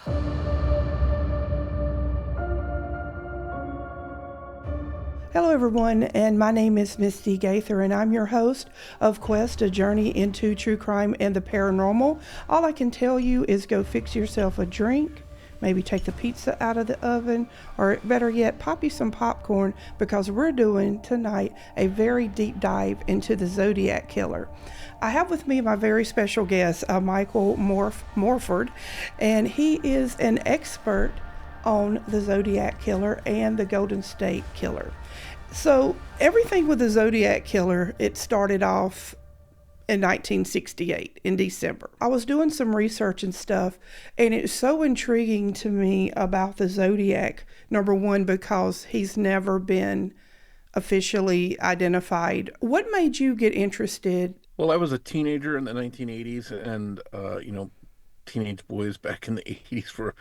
Hello, everyone, and my name is Misti Gaither, and I'm your host of Quest, a journey into true crime and the paranormal. All I can tell you is go fix yourself a drink, maybe take the pizza out of the oven, or better yet, pop you some popcorn because we're doing tonight a very deep dive into the Zodiac Killer. I have with me my very special guest, Michael Morford, and he is an expert on the Zodiac Killer and the Golden State Killer. So everything with the Zodiac Killer, it started off in 1968 in December. I was doing some research and stuff, and it's so intriguing to me about the Zodiac. Number one, because he's never been officially identified. What made you get interested? Well, I was a teenager in the 1980s, and teenage boys back in the 80s were,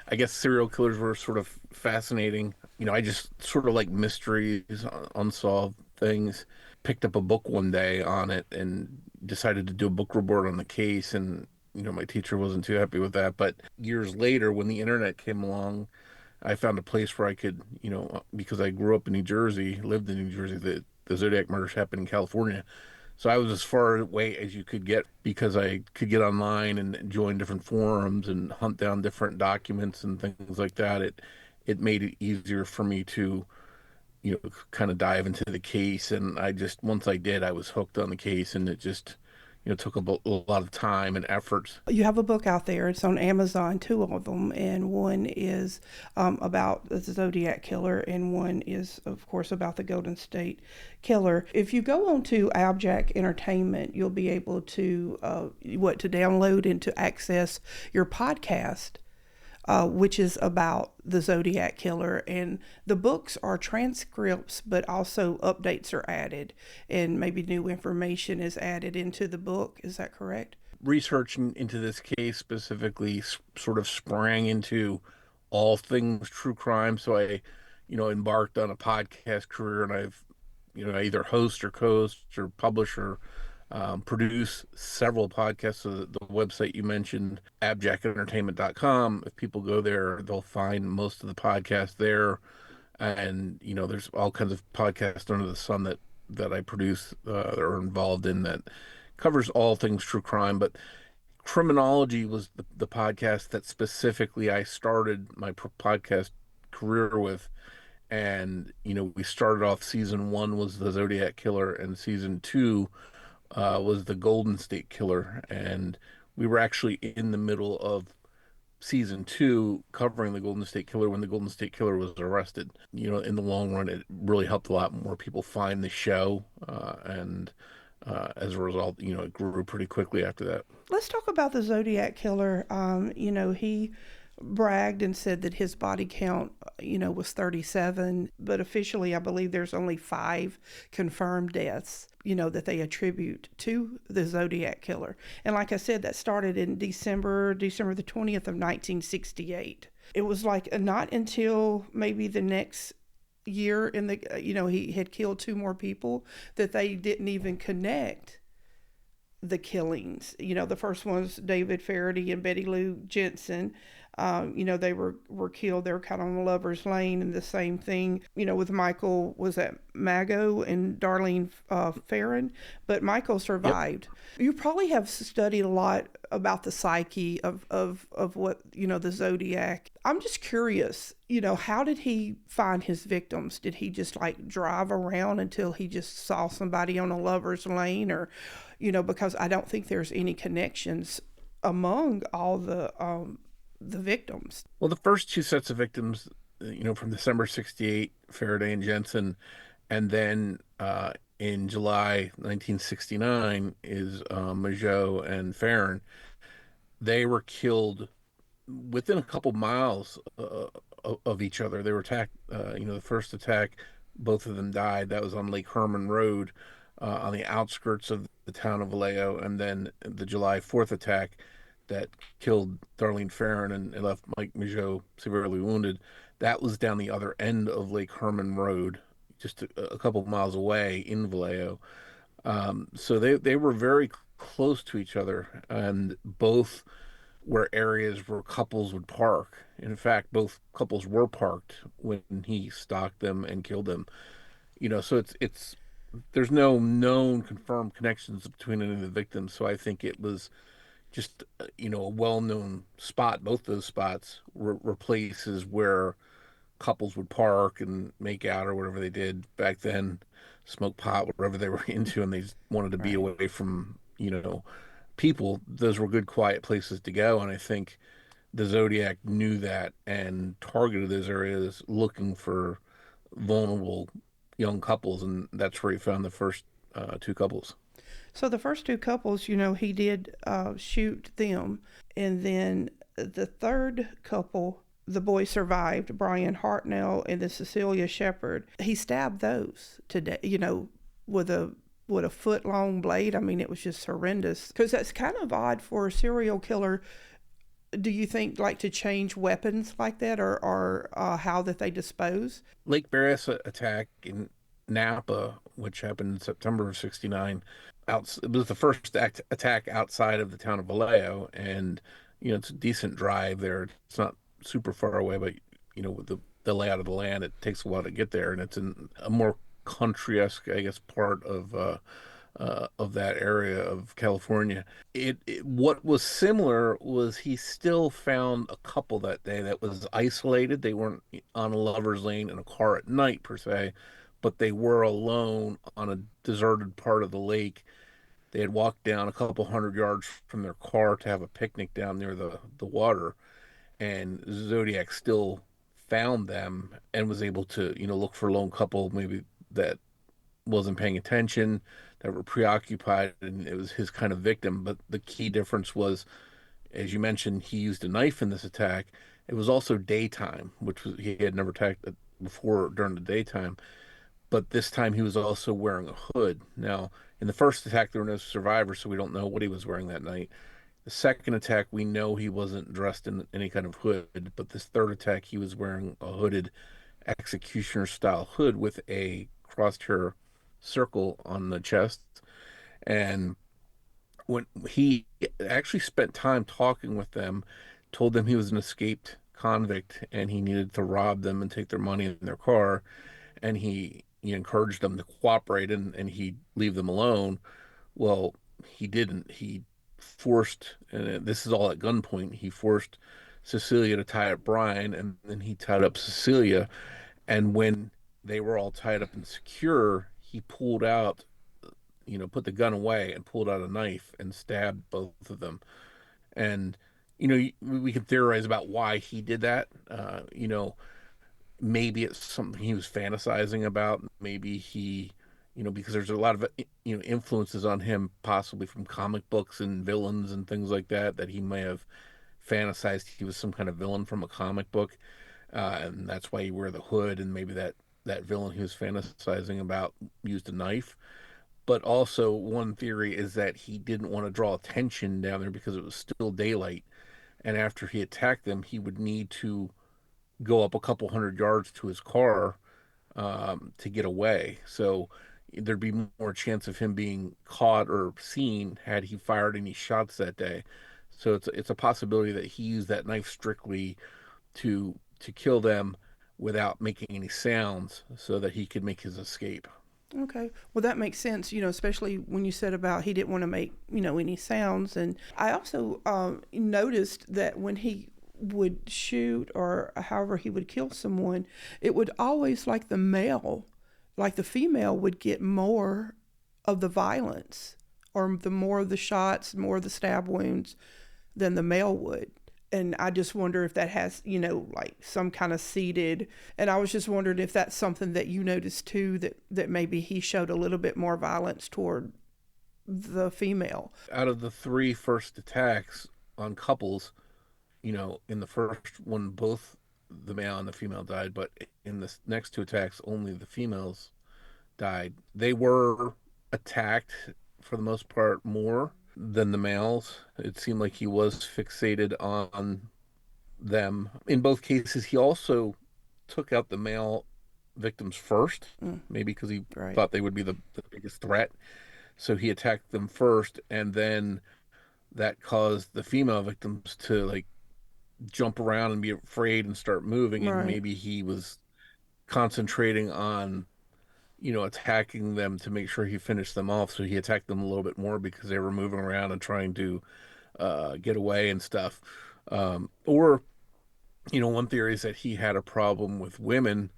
I guess, serial killers were sort of fascinating. I just sort of like mysteries, unsolved things. Picked up a book one day on it and decided to do a book report on the case, and my teacher wasn't too happy with that. But years later, when the internet came along, I found a place where I could, because I grew up in New Jersey, lived in New Jersey, the Zodiac murders happened in California. So I was as far away as you could get because I could get online and join different forums and hunt down different documents and things like that. It made it easier for me to, kind of dive into the case. And I just, once I did, I was hooked on the case, and it just, took a lot of time and effort. You have a book out there. It's on Amazon, two of them, and one is about the Zodiac Killer, and one is, of course, about the Golden State Killer. If you go on to Abjack Entertainment, you'll be able to to download and to access your podcast, which is about the Zodiac Killer. And the books are transcripts, but also updates are added, and maybe new information is added into the book. Is that correct? Researching into this case specifically sort of sprang into all things true crime. So I, embarked on a podcast career, and I either host or co-host or publish or produce several podcasts. So the website you mentioned, abjackentertainment.com, if people go there, they'll find most of the podcasts there. And, there's all kinds of podcasts under the sun that I produce that are involved in that covers all things true crime. But Criminology was the podcast that specifically I started my podcast career with. And, we started off, season one was the Zodiac Killer, and season two was the Golden State Killer, and we were actually in the middle of season two covering the Golden State Killer when the Golden State Killer was arrested. In the long run, it really helped a lot more people find the show, and as a result, it grew pretty quickly after that. Let's talk about the Zodiac Killer. He bragged and said that his body count, was 37, but officially, I believe there's only 5 confirmed deaths, that they attribute to the Zodiac Killer. And like I said, that started in December the 20th of 1968. It was like not until maybe the next year he had killed 2 more people that they didn't even connect the killings. The first one was David Faraday and Betty Lou Jensen. They were killed. They were kind of on Lover's Lane, and the same thing, with Michael, was that Mago and Darlene Ferrin, but Michael survived. Yep. You probably have studied a lot about the psyche of what, the Zodiac. I'm just curious, how did he find his victims? Did he just like drive around until he just saw somebody on a Lover's Lane, or, because I don't think there's any connections among all the victims. Well, the first 2 sets of victims, from December 68, Faraday and Jensen, and then in July 1969 is Mageau and Farron. They were killed within a couple miles of each other. They were attacked, the first attack, both of them died. That was on Lake Herman Road on the outskirts of the town of Vallejo. And then the July 4th attack that killed Darlene Ferrin and left Mike Mageau severely wounded, that was down the other end of Lake Herman Road, just a couple of miles away in Vallejo. So they were very close to each other, and both were areas where couples would park. In fact, both couples were parked when he stalked them and killed them. So it's there's no known confirmed connections between any of the victims. So I think it was just a well-known spot. Both those spots were places where couples would park and make out or whatever they did back then, smoke pot, whatever they were into, and they just wanted to be Right. away from people. Those were good, quiet places to go, and I think the Zodiac knew that and targeted those areas looking for vulnerable young couples, and that's where he found the first two couples. So the first two couples, he did shoot them. And then the third couple, the boy survived, Brian Hartnell and the Cecilia Shepard. He stabbed those to death, with a foot long blade. I mean, it was just horrendous. Because that's kind of odd for a serial killer. Do you think, like, to change weapons like that, or how that they dispose? Lake Barris attack in Napa, which happened in September of '69. It was the first attack outside of the town of Vallejo, and it's a decent drive there. It's not super far away, but with the layout of the land, it takes a while to get there, and it's in a more country-esque, I guess, part of that area of California. What was similar was he still found a couple that day that was isolated. They weren't on a lover's lane in a car at night per se, but they were alone on a deserted part of the lake. They had walked down a couple hundred yards from their car to have a picnic down near the water, and Zodiac still found them and was able to look for a lone couple maybe that wasn't paying attention, that were preoccupied, and it was his kind of victim. But the key difference was, as you mentioned, he used a knife in this attack. It was also daytime, which was he had never attacked before during the daytime. But this time he was also wearing a hood. Now, in the first attack, there were no survivors, so we don't know what he was wearing that night. The second attack, we know he wasn't dressed in any kind of hood, but this third attack, he was wearing a hooded executioner style hood with a crosshair circle on the chest. And when he actually spent time talking with them, told them he was an escaped convict and he needed to rob them and take their money in their car, and he encouraged them to cooperate and he'd leave them alone. Well, he didn't. He forced, and this is all at gunpoint, he forced Cecilia to tie up Brian, and then he tied up Cecilia. And when they were all tied up and secure, he pulled out, put the gun away and pulled out a knife and stabbed both of them. And, we can theorize about why he did that. Maybe it's something he was fantasizing about. Maybe he, because there's a lot of, influences on him, possibly from comic books and villains and things like that, that he may have fantasized he was some kind of villain from a comic book. And that's why he wore the hood, and maybe that villain he was fantasizing about used a knife. But also, one theory is that he didn't want to draw attention down there because it was still daylight. And after he attacked them, he would need to go up a couple hundred yards to his car to get away. So there'd be more chance of him being caught or seen had he fired any shots that day. So it's a possibility that he used that knife strictly to kill them without making any sounds so that he could make his escape. Okay. Well, that makes sense, especially when you said about he didn't want to make, any sounds. And I also noticed that when he would shoot or however he would kill someone, it would always, like the female would get more of the violence, or the more of the shots, more of the stab wounds than the male would. And I just wonder if that has, like some kind of seeded. And I was just wondering if that's something that you noticed too, that maybe he showed a little bit more violence toward the female. Out of the three first attacks on couples, in the first one, both the male and the female died, but in the next two attacks, only the females died. They were attacked for the most part more than the males. It seemed like he was fixated on them. In both cases, he also took out the male victims first, Mm, maybe because he right. thought they would be the biggest threat. So he attacked them first, and then that caused the female victims to like jump around and be afraid and start moving, and Right. maybe he was concentrating on attacking them to make sure he finished them off, so he attacked them a little bit more because they were moving around and trying to get away and stuff. Or one theory is that he had a problem with women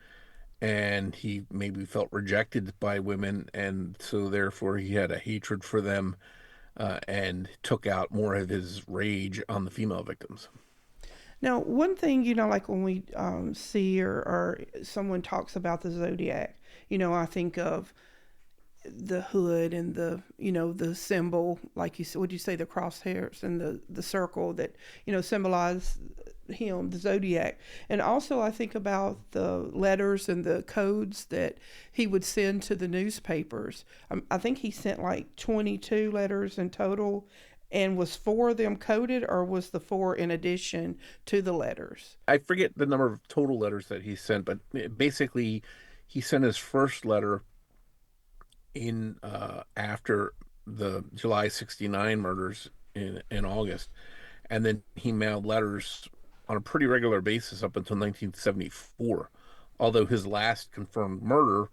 and he maybe felt rejected by women, and so therefore he had a hatred for them, and took out more of his rage on the female victims. Now, one thing, like when we see or someone talks about the Zodiac, I think of the hood and the symbol, like you said, would you say the crosshairs and the circle that symbolize him, the Zodiac. And also I think about the letters and the codes that he would send to the newspapers. I think he sent like 22 letters in total. And was four of them coded, or was the four in addition to the letters? I forget the number of total letters that he sent, but basically he sent his first letter in after the July 69 murders in August, and then he mailed letters on a pretty regular basis up until 1974. Although his last confirmed murder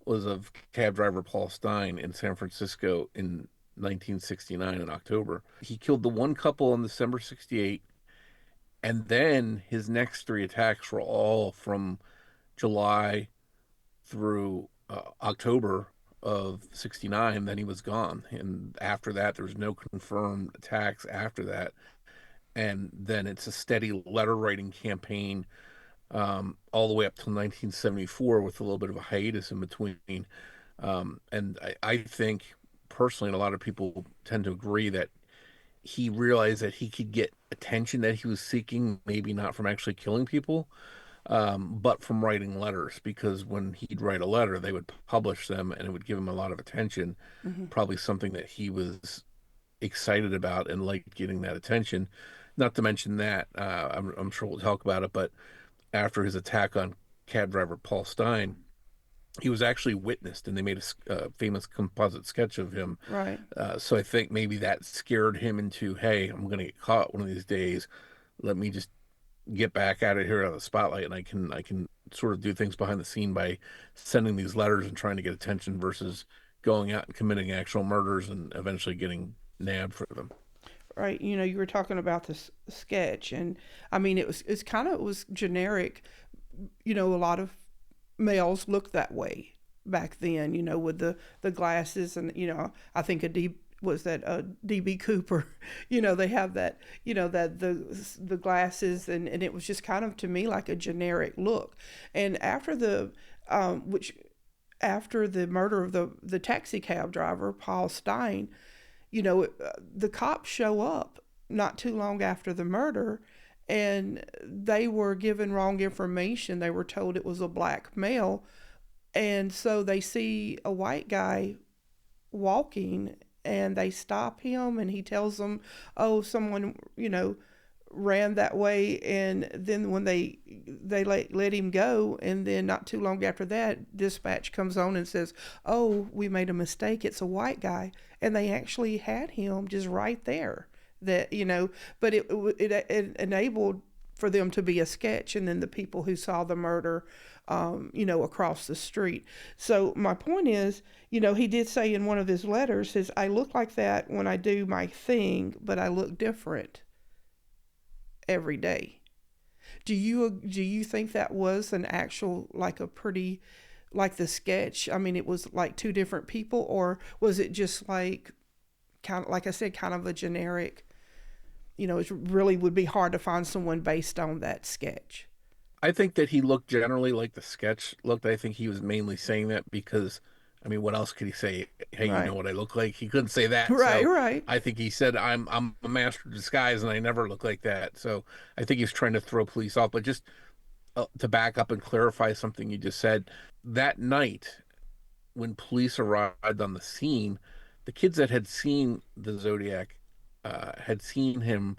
was of cab driver Paul Stein in San Francisco in 1969 in October. He killed the one couple on December 68, and then his next three attacks were all from July through October of 69. Then he was gone. And after that, there was no confirmed attacks after that. And then it's a steady letter writing campaign, all the way up till 1974 with a little bit of a hiatus in between. And I think personally, and a lot of people tend to agree, that he realized that he could get attention that he was seeking, maybe not from actually killing people, but from writing letters. Because when he'd write a letter, they would publish them and it would give him a lot of attention, Mm-hmm. probably something that he was excited about and liked getting that attention. Not to mention that, I'm sure we'll talk about it, but after his attack on cab driver Paul Stein, he was actually witnessed, and they made a famous composite sketch of him. Right. So I think maybe that scared him into, hey, I'm going to get caught one of these days. Let me just get back out of here out of the spotlight, and I can sort of do things behind the scene by sending these letters and trying to get attention versus going out and committing actual murders and eventually getting nabbed for them. Right. You were talking about this sketch, and I mean, it was generic. A lot of males looked that way back then. With the glasses, and I think a D was that DB Cooper. They have that. That the glasses, and it was just kind of to me like a generic look. And after which after the murder of the taxi cab driver Paul Stein, the cops show up not too long after the murder, and they were given wrong information. They were told it was a black male, and so they see a white guy walking, and they stop him, and he tells them, oh, someone ran that way. And then when they let him go, and then not too long after that, dispatch comes on and says, oh, we made a mistake, it's a white guy. And they actually had him just right there. That but it enabled for them to be a sketch, and then the people who saw the murder across the street. So my point is, he did say in one of his letters, says, I look like that when I do my thing, but I look different every day. Do you think that was an actual, like, a pretty, like the sketch? I mean, it was like two different people, or was it just like, kind of like I said, kind of a generic? It really would be hard to find someone based on that sketch. I think that he looked generally like the sketch looked. I think he was mainly saying that because, I mean, what else could he say? Hey, you know Right. what I look like? He couldn't say that. Right. So Right. I think he said, I'm a master of disguise and I never look like that. So I think he's trying to throw police off. But just to back up and clarify something you just said, that night when police arrived on the scene, the kids that had seen the Zodiac had seen him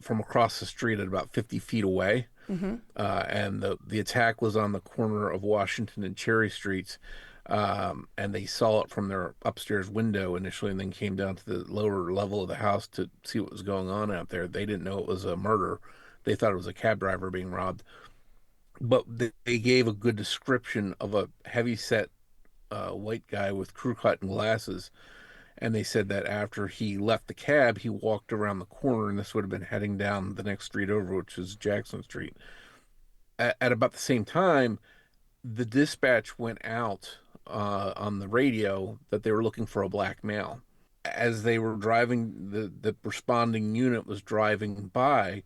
from across the street at about 50 feet away. Mm-hmm. And the attack was on the corner of Washington and Cherry Streets. And they saw it from their upstairs window initially, and then came down to the lower level of the house to see what was going on out there. They didn't know it was a murder. They thought it was a cab driver being robbed. But they gave a good description of a heavy set white guy with crew cut and glasses. And they said that after he left the cab, he walked around the corner, and this would have been heading down the next street over, which is Jackson Street. At about the same time, the dispatch went out on the radio that they were looking for a black male. As they were driving, the responding unit was driving by,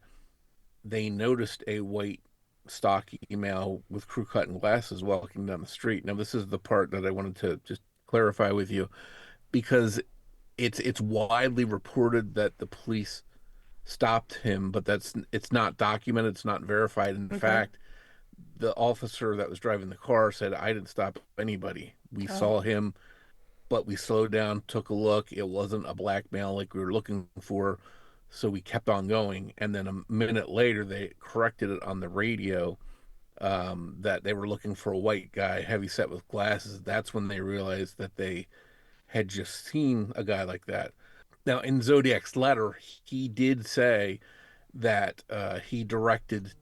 they noticed a white, stocky male with crew cut and glasses walking down the street. Now, this is the part that I wanted to just clarify with you, because it's widely reported that the police stopped him, but it's not documented, it's not verified. In Okay. fact, the officer that was driving the car said, I didn't stop anybody. We Oh, saw him, but we slowed down, took a look. It wasn't a black male like we were looking for. So we kept on going. And then a minute later, they corrected it on the radio, that they were looking for a white guy, heavy set with glasses. That's when they realized that they had just seen a guy like that. Now, in Zodiac's letter, he did say that he directed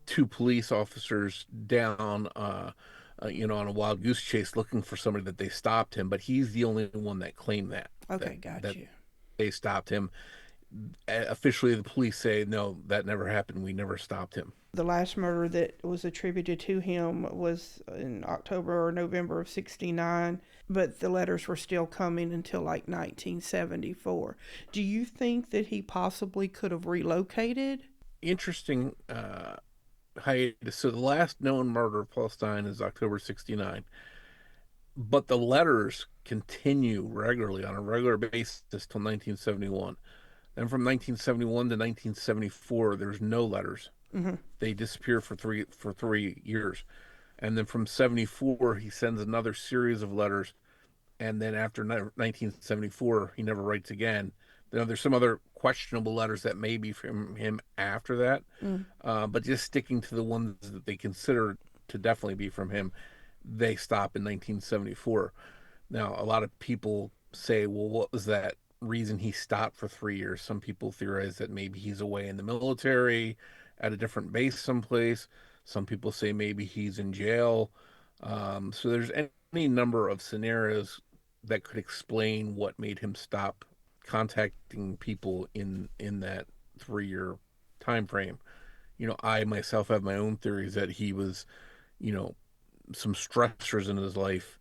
two police officers down, on a wild goose chase looking for somebody, that they stopped him. But he's the only one that claimed that that okay, got that you. they stopped him. Officially, the police say no, that never happened. We never stopped him. The last murder that was attributed to him was in October or November of 69, but the letters were still coming until like 1974. Do you think that he possibly could have relocated? Interesting hiatus. So the last known murder of Paul Stein is October 69, but the letters continue regularly on a regular basis till 1971. Then from 1971 to 1974, there's no letters. Mm-hmm. They disappear for 3 years. And then from 74, he sends another series of letters. And then after 1974, he never writes again. There's some other questionable letters that may be from him after that, Mm. but just sticking to the ones that they consider to definitely be from him, they stop in 1974. Now, a lot of people say, well, what was that reason he stopped for 3 years? Some people theorize that maybe he's away in the military at a different base someplace. Some people say maybe he's in jail. So there's any number of scenarios that could explain what made him stop contacting people in that 3 year time frame. I myself have my own theories that he was, you know, some stressors in his life,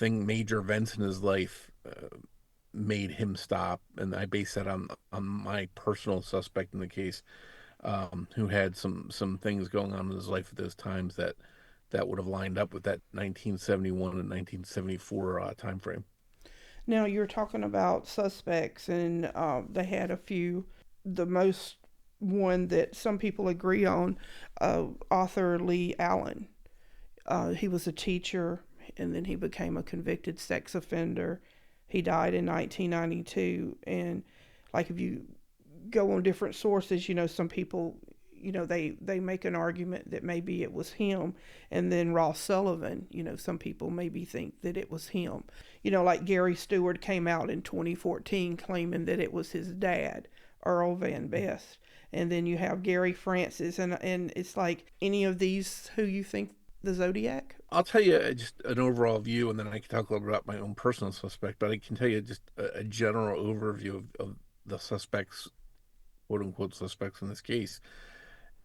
major events in his life, made him stop, and I base that on my personal suspect in the case, who had some things going on in his life at those times that would have lined up with that 1971 and 1974 time frame. Now you're talking about suspects, and they had a few. The most one that some people agree on, author Lee Allen. He was a teacher, and then he became a convicted sex offender. He died in 1992, and like if you go on different sources, some people, they make an argument that maybe it was him, and then Ross Sullivan, some people maybe think that it was him. Like Gary Stewart came out in 2014 claiming that it was his dad, Earl Van Best. And then you have Gary Francis, and it's like, any of these who you think the Zodiac? I'll tell you just an overall view, and then I can talk a little bit about my own personal suspect. But I can tell you just a general overview of the suspects, quote unquote suspects in this case.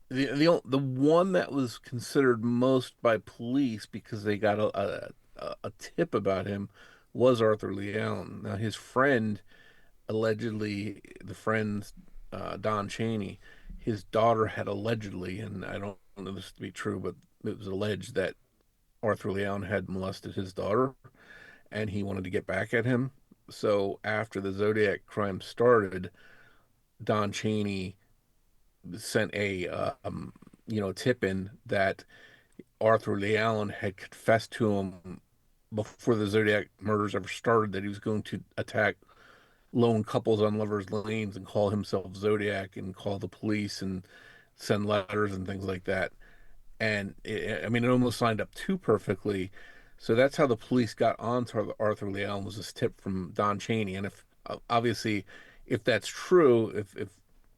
The one that was considered most by police because they got a tip about him was Arthur Lee Allen. Now his friend, allegedly, the friend, Don Cheney, his daughter had allegedly, and I don't know this to be true, but it was alleged that Arthur Lee Allen had molested his daughter, and he wanted to get back at him. So after the Zodiac crime started, Don Cheney sent a tip in that Arthur Lee Allen had confessed to him before the Zodiac murders ever started that he was going to attack lone couples on lovers' lanes and call himself Zodiac and call the police and send letters and things like that. And I mean, it almost lined up too perfectly. So that's how the police got onto Arthur Lee Allen, was this tip from Don Chaney. And if obviously, if that's true, if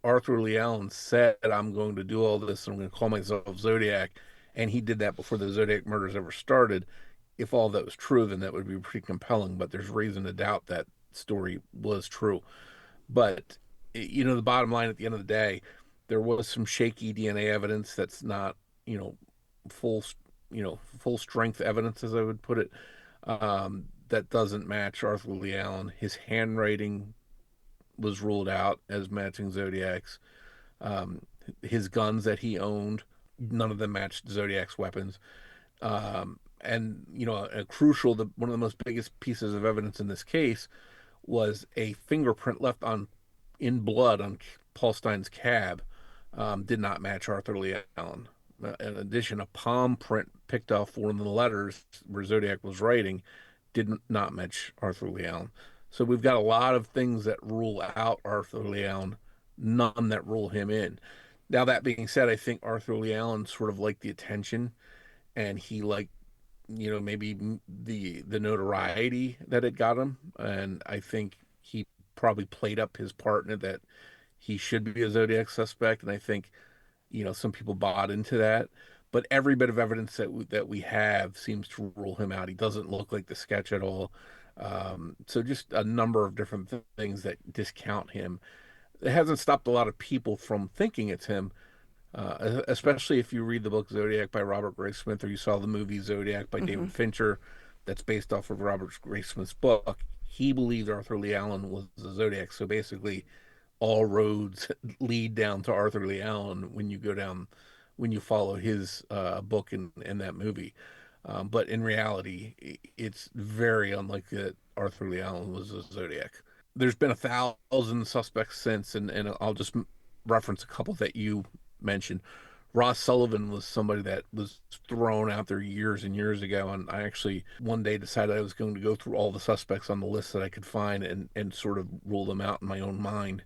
Arthur Lee Allen said, "I'm going to do all this, and I'm going to call myself Zodiac," and he did that before the Zodiac murders ever started, if all that was true, then that would be pretty compelling. But there's reason to doubt that story was true. But the bottom line at the end of the day, there was some shaky DNA evidence that's not, you know, full, full strength evidence, as I would put it, that doesn't match Arthur Lee Allen. His handwriting was ruled out as matching Zodiac's. Um, his guns that he owned, none of them matched Zodiac's weapons. And a crucial, one of the most biggest pieces of evidence in this case was a fingerprint left on in blood on Paul Stein's cab. Did not match Arthur Lee Allen. In addition, a palm print picked off one of the letters where Zodiac was writing did not match Arthur Lee Allen. So we've got a lot of things that rule out Arthur Lee Allen, none that rule him in. Now, that being said, I think Arthur Lee Allen sort of liked the attention, and he liked, maybe the notoriety that it got him. And I think he probably played up his partner that he should be a Zodiac suspect. And I think, some people bought into that. But every bit of evidence that we have seems to rule him out. He doesn't look like the sketch at all. So just a number of different things that discount him. It hasn't stopped a lot of people from thinking it's him, especially if you read the book Zodiac by Robert Graysmith, or you saw the movie Zodiac by Mm-hmm. David Fincher, that's based off of Robert Graysmith's book. He believed Arthur Lee Allen was the Zodiac. So basically, all roads lead down to Arthur Lee Allen when you go down, when you follow his book in that movie. But in reality, it's very unlikely that Arthur Lee Allen was a Zodiac. There's been 1,000 suspects since, and I'll just reference a couple that you mentioned. Ross Sullivan was somebody that was thrown out there years and years ago, and I actually one day decided I was going to go through all the suspects on the list that I could find and sort of rule them out in my own mind.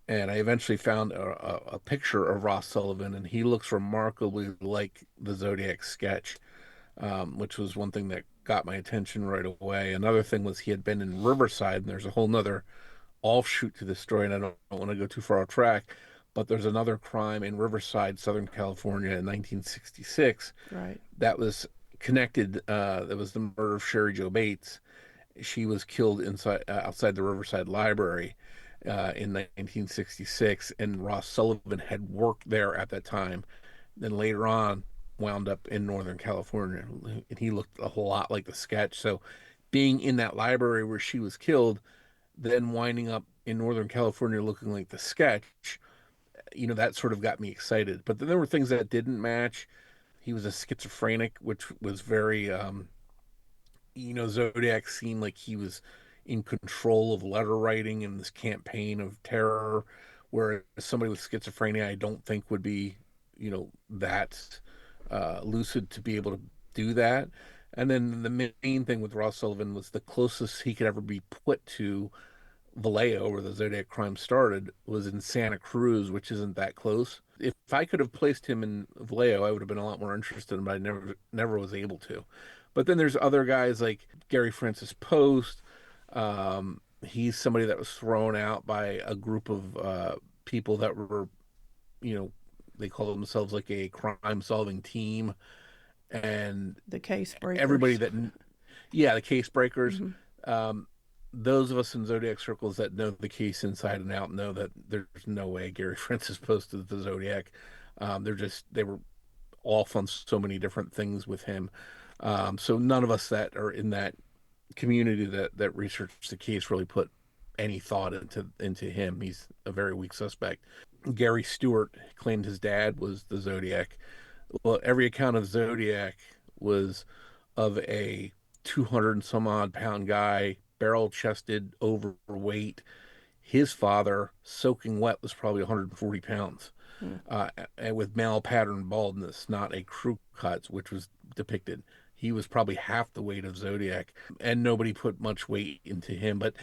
And I eventually found a picture of Ross Sullivan, and he looks remarkably like the Zodiac sketch, which was one thing that got my attention right away. Another thing was he had been in Riverside, and there's a whole nother offshoot to this story, and I don't want to go too far off track, but there's another crime in Riverside, Southern California in 1966 Right. that was connected. That was the murder of Sherry Jo Bates. She was killed outside the Riverside Library in 1966, and Ross Sullivan had worked there at that time. Then later on, wound up in Northern California, and he looked a whole lot like the sketch. So, being in that library where she was killed, then winding up in Northern California looking like the sketch, that sort of got me excited. But then there were things that didn't match. He was a schizophrenic, which was very, Zodiac seemed like he was in control of letter writing in this campaign of terror, whereas somebody with schizophrenia, I don't think would be, that lucid to be able to do that. And then the main thing with Ross Sullivan was the closest he could ever be put to Vallejo, where the Zodiac crime started, was in Santa Cruz, which isn't that close. If I could have placed him in Vallejo, I would have been a lot more interested, but I never was able to. But then there's other guys like Gary Francis Post. He's somebody that was thrown out by a group of people that were, you know, they call themselves like a crime solving team, and The case everybody breakers. that, yeah, the case breakers. Mm-hmm. Um, those of us in Zodiac circles that know the case inside and out know that there's no way Gary Francis posted the Zodiac. They were off on so many different things with him. So none of us that are in that community that researched the case really put any thought into him. He's a very weak suspect. Gary Stewart claimed his dad was the Zodiac. Well, every account of Zodiac was of a 200 and some odd pound guy, barrel chested, overweight. His father, soaking wet, was probably 140 pounds, Mm. and with male pattern baldness, not a crew cut, which was depicted. He was probably half the weight of Zodiac, and nobody put much weight into him. But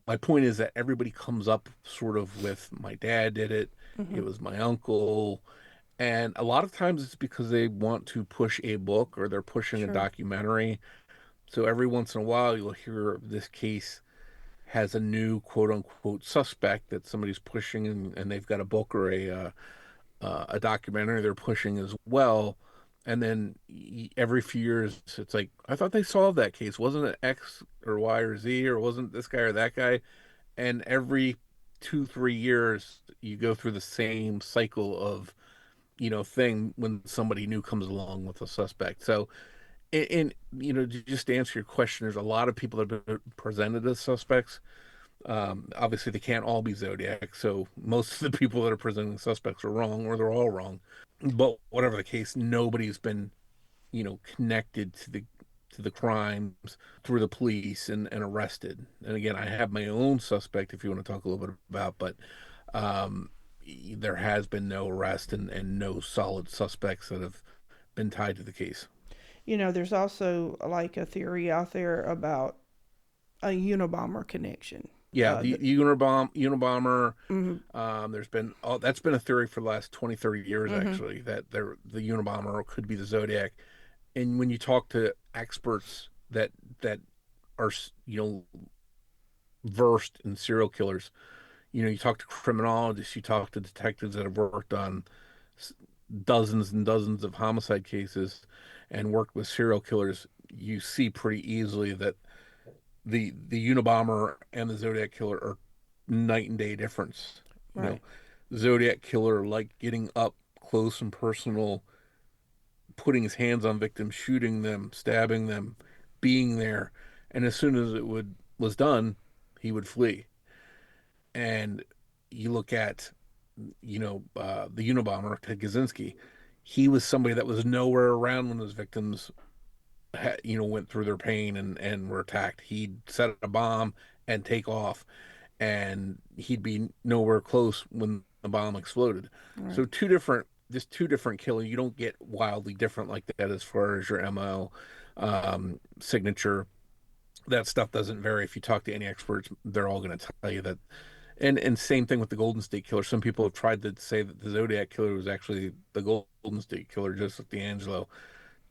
my point is that everybody comes up sort of with my dad did it, Mm-hmm. it was my uncle, And a lot of times it's because they want to push a book or they're pushing a Sure. documentary. So every once in a while, you'll hear this case has a new quote unquote suspect that somebody's pushing, and they've got a book or a documentary they're pushing as well. And then every few years, it's like, I thought they solved that case. Wasn't it X or Y or Z, or wasn't this guy or that guy? And every 2, 3 years, you go through the same cycle of, thing when somebody new comes along with a suspect. So, just to answer your question, there's a lot of people that have been presented as suspects. Obviously, they can't all be Zodiac, so most of the people that are presenting suspects are wrong, or they're all wrong. But whatever the case, nobody's been, connected to the crimes through the police and arrested. And again, I have my own suspect if you want to talk a little bit about, but um, there has been no arrest and no solid suspects that have been tied to the case. There's also like a theory out there about a Unabomber connection. Yeah, The, the Unabomber. mm-hmm, There's been that's been a theory for the last 20, 30 years mm-hmm, actually, that the Unabomber could be the Zodiac. And when you talk to experts that are versed in serial killers, you talk to criminologists, you talk to detectives that have worked on dozens and dozens of homicide cases and worked with serial killers, you see pretty easily that the Unabomber and the Zodiac Killer are night and day difference. You know, right, Zodiac Killer like getting up close and personal, putting his hands on victims, shooting them, stabbing them, being there, and as soon as it would was done, he would flee. And you look at the Unabomber, Ted Kaczynski. He was somebody that was nowhere around when his victims went through their pain and were attacked. He'd set a bomb and take off, and he'd be nowhere close when the bomb exploded. right. So just two different killers. You don't get wildly different like that as far as your MO signature. That stuff doesn't vary. If you talk to any experts, they're all going to tell you that. And same thing with the Golden State Killer. Some people have tried to say that the Zodiac Killer was actually the Golden State Killer, Joseph D'Angelo.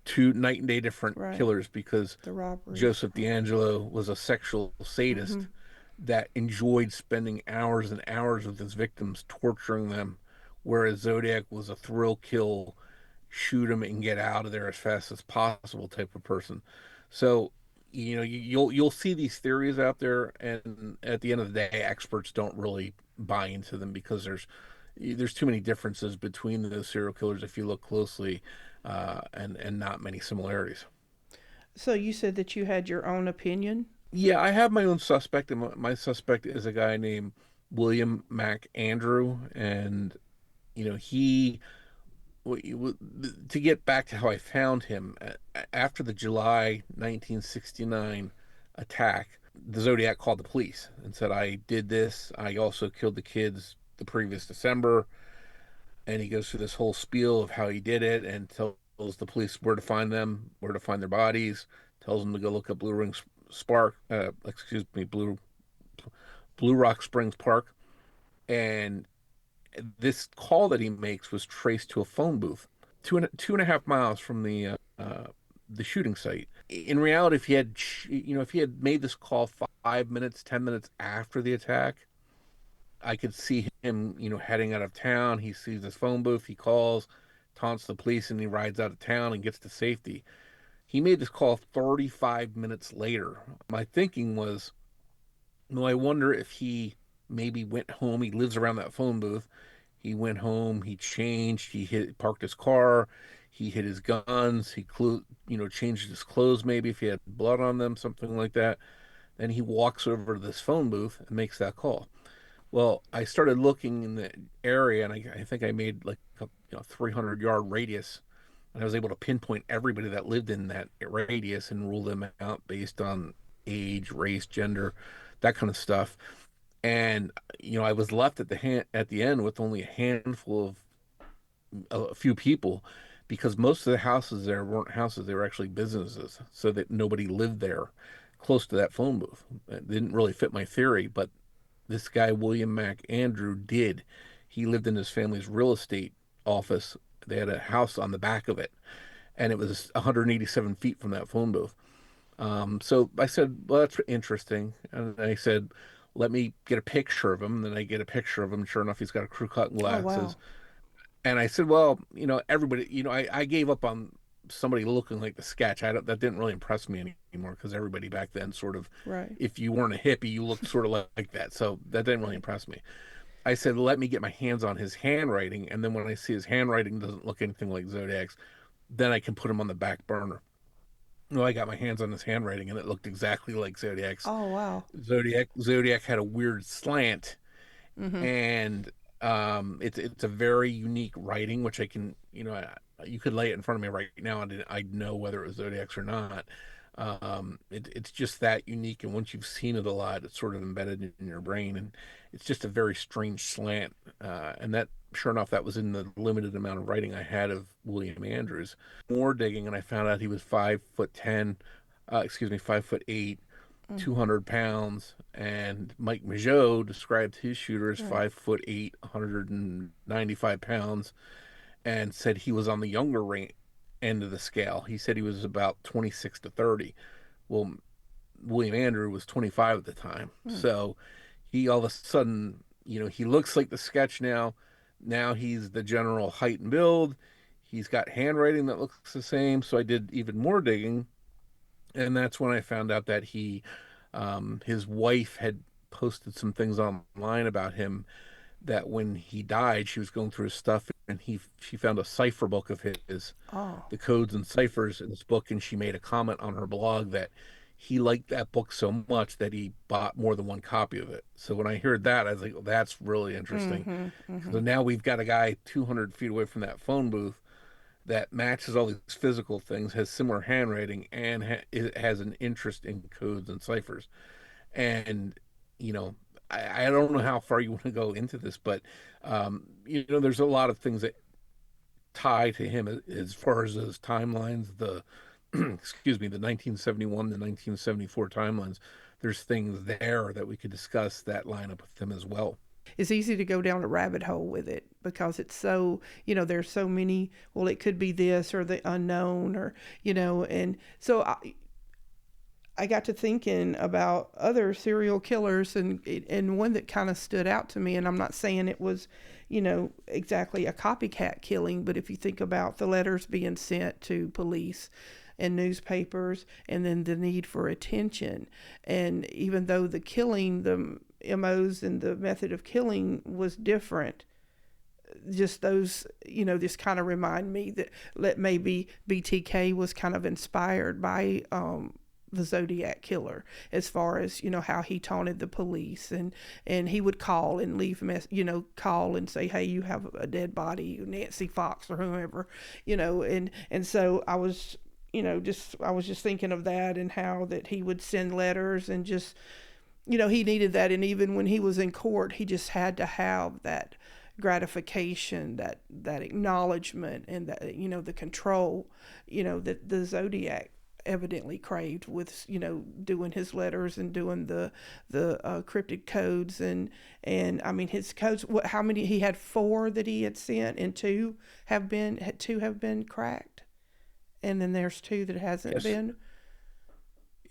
Two night and day different Right. killers, because The robberies. Joseph D'Angelo was a sexual Mm-hmm. sadist that enjoyed spending hours and hours with his victims, torturing them, whereas Zodiac was a thrill kill, shoot them and get out of there as fast as possible type of person. So, you'll see these theories out there, and at the end of the day, experts don't really buy into them because there's too many differences between those serial killers if you look closely, and not many similarities. So you said that you had your own opinion. Yeah, I have my own suspect, and my suspect is a guy named William Mac Andrew, and he to get back to how I found him, after the July 1969 attack, the Zodiac called the police and said, I did this. I also killed the kids the previous December. And he goes through this whole spiel of how he did it and tells the police where to find them, where to find their bodies, tells them to go look up Blue Rock Springs Park. And this call that he makes was traced to a phone booth, 2.5 miles from the shooting site. In reality, if he had made this call 5 minutes, 10 minutes after the attack, I could see him, heading out of town. He sees this phone booth, he calls, taunts the police, and he rides out of town and gets to safety. He made this call 35 minutes later. My thinking was, no, I wonder if he maybe went home. He lives around that phone booth. He went home, he changed, parked his car, he hid his guns, changed his clothes maybe if he had blood on them, something like that. Then he walks over to this phone booth and makes that call. Well, I started looking in the area, and I think I made like a 300-yard radius, and I was able to pinpoint everybody that lived in that radius and rule them out based on age, race, gender, that kind of stuff. And I was left at the end with only a handful of a few people, because most of the houses there weren't houses, they were actually businesses, so that nobody lived there close to that phone booth. It didn't really fit my theory, but this guy, William Mac Andrew, did. He lived in his family's real estate office They had a house on the back of it, and it was 187 feet from that phone booth. So I said, well, that's interesting. And I said, let me get a picture of him. And then I get a picture of him. Sure enough, he's got a crew cut and Oh, wow. glasses. And I said, well, everybody, I gave up on somebody looking like the sketch. That didn't really impress me anymore because everybody back then sort of, Right. if you weren't a hippie, you looked sort of like that. So that didn't really Right. impress me. I said, let me get my hands on his handwriting. And then when I see his handwriting doesn't look anything like Zodiac's, then I can put him on the back burner. Well, I got my hands on his handwriting and it looked exactly like Zodiac's. Oh, wow. Zodiac had a weird slant, Mm-hmm. and it's a very unique writing, which I can, you could lay it in front of me right now and I'd know whether it was Zodiac's or not. It's just that unique, and once you've seen it a lot, it's sort of embedded in your brain, and it's just a very strange slant. And that, sure enough, that was in the limited amount of writing I had of William Andrews. More digging, and I found out he was 5'10", excuse me, 5'8", Mm. 200 pounds, and Mike Mageau described his shooter as Right. 5'8", 195 pounds, and said he was on the younger end of the scale. He said he was about 26 to 30. Well, William Andrew was 25 at the time. Mm. So he all of a sudden, he looks like the sketch now. Now he's the general height and build. He's got handwriting that looks the same. So I did even more digging. And that's when I found out that his wife had posted some things online about him, that when he died, she was going through his stuff and she found a cipher book of his, Oh. the codes and ciphers in this book, and she made a comment on her blog that he liked that book so much that he bought more than one copy of it. So when I heard that, I was like, well, that's really interesting. Mm-hmm. Mm-hmm. So now we've got a guy 200 feet away from that phone booth that matches all these physical things, has similar handwriting, and it has an interest in codes and ciphers. And you know, I don't know how far you want to go into this, but there's a lot of things that tie to him as far as those timelines. The excuse me, the 1971 to 1974 timelines. There's things there that we could discuss that line up with him as well. It's easy to go down a rabbit hole with it because it's so, there's so many, well, it could be this or the unknown or, and so I got to thinking about other serial killers, and one that kind of stood out to me. And I'm not saying it was, exactly a copycat killing, but if you think about the letters being sent to police and newspapers, and then the need for attention, and even though the killing, the MOs and the method of killing was different, just those, just kind of remind me that maybe BTK was kind of inspired by the Zodiac Killer, as far as how he taunted the police, and he would call and leave call and say, hey, you have a dead body, Nancy Fox or whoever, and so I was just thinking of that, and how that he would send letters, and just he needed that, and even when he was in court, he just had to have that gratification, that acknowledgement, and that the control, that the Zodiac evidently craved with doing his letters and doing the cryptic codes, and I mean his codes. How many he had? Four that he had sent, and two have been cracked, and then there's two that hasn't Yes, been.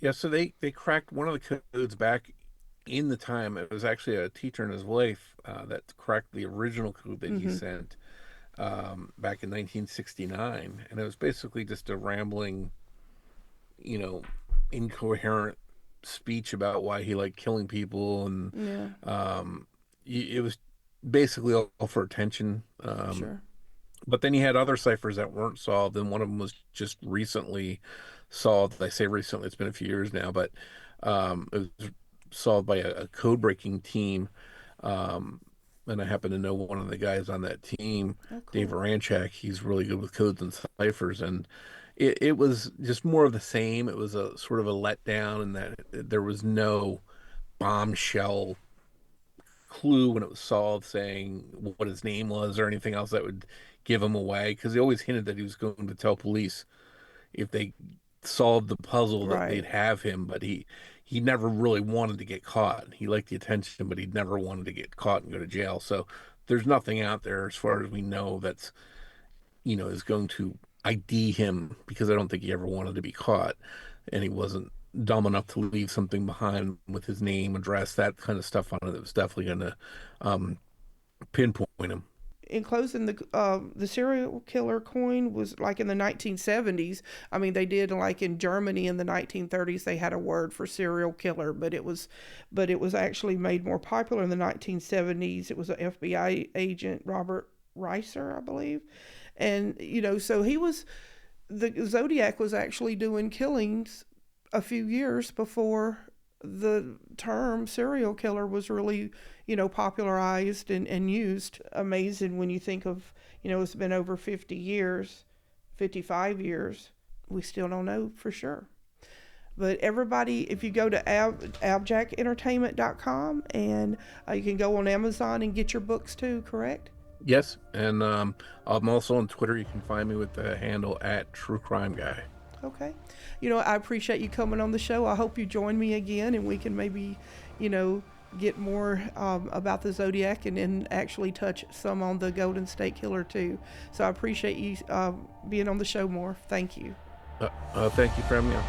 yeah. So they cracked one of the codes back in the time. It was actually a teacher and his wife that cracked the original code that he Mm-hmm. sent back in 1969, and it was basically just a rambling, you know, incoherent speech about why he liked killing people, and Yeah. it was basically all for attention. Sure. But then he had other ciphers that weren't solved, and one of them was just recently solved. I say recently; it's been a few years now, but it was solved by a code breaking team. Um, and I happen to know one of the guys on that team, Oh, Dave cool. Aranchak. He's really good with codes and ciphers, and it was just more of the same. It was a sort of a letdown in that there was no bombshell clue when it was solved saying what his name was or anything else that would give him away, because he always hinted that he was going to tell police if they solved the puzzle that they'd Right. have him, but he never really wanted to get caught. He liked the attention, but he never wanted to get caught and go to jail. So there's nothing out there as far as we know that's is going to ID him, because I don't think he ever wanted to be caught, and he wasn't dumb enough to leave something behind with his name, address, that kind of stuff on it. That was definitely going to um, pinpoint him. In closing, the serial killer coin was like in the 1970s. I mean, they did like in Germany in the 1930s. They had a word for serial killer, but it was actually made more popular in the 1970s. It was an FBI agent, Robert Reiser, I believe, and so the Zodiac was actually doing killings a few years before the term serial killer was really, popularized and used. Amazing when you think of, it's been over 50 years, 55 years. We still don't know for sure. But everybody, if you go to abjackentertainment.com, and you can go on Amazon and get your books too, correct? Yes, and I'm also on Twitter. You can find me with the handle at True Crime Guy. Okay. I appreciate you coming on the show. I hope you join me again and we can maybe, get more about the Zodiac, and then actually touch some on the Golden State Killer too. So I appreciate you being on the show more. Thank you. Thank you for having me on.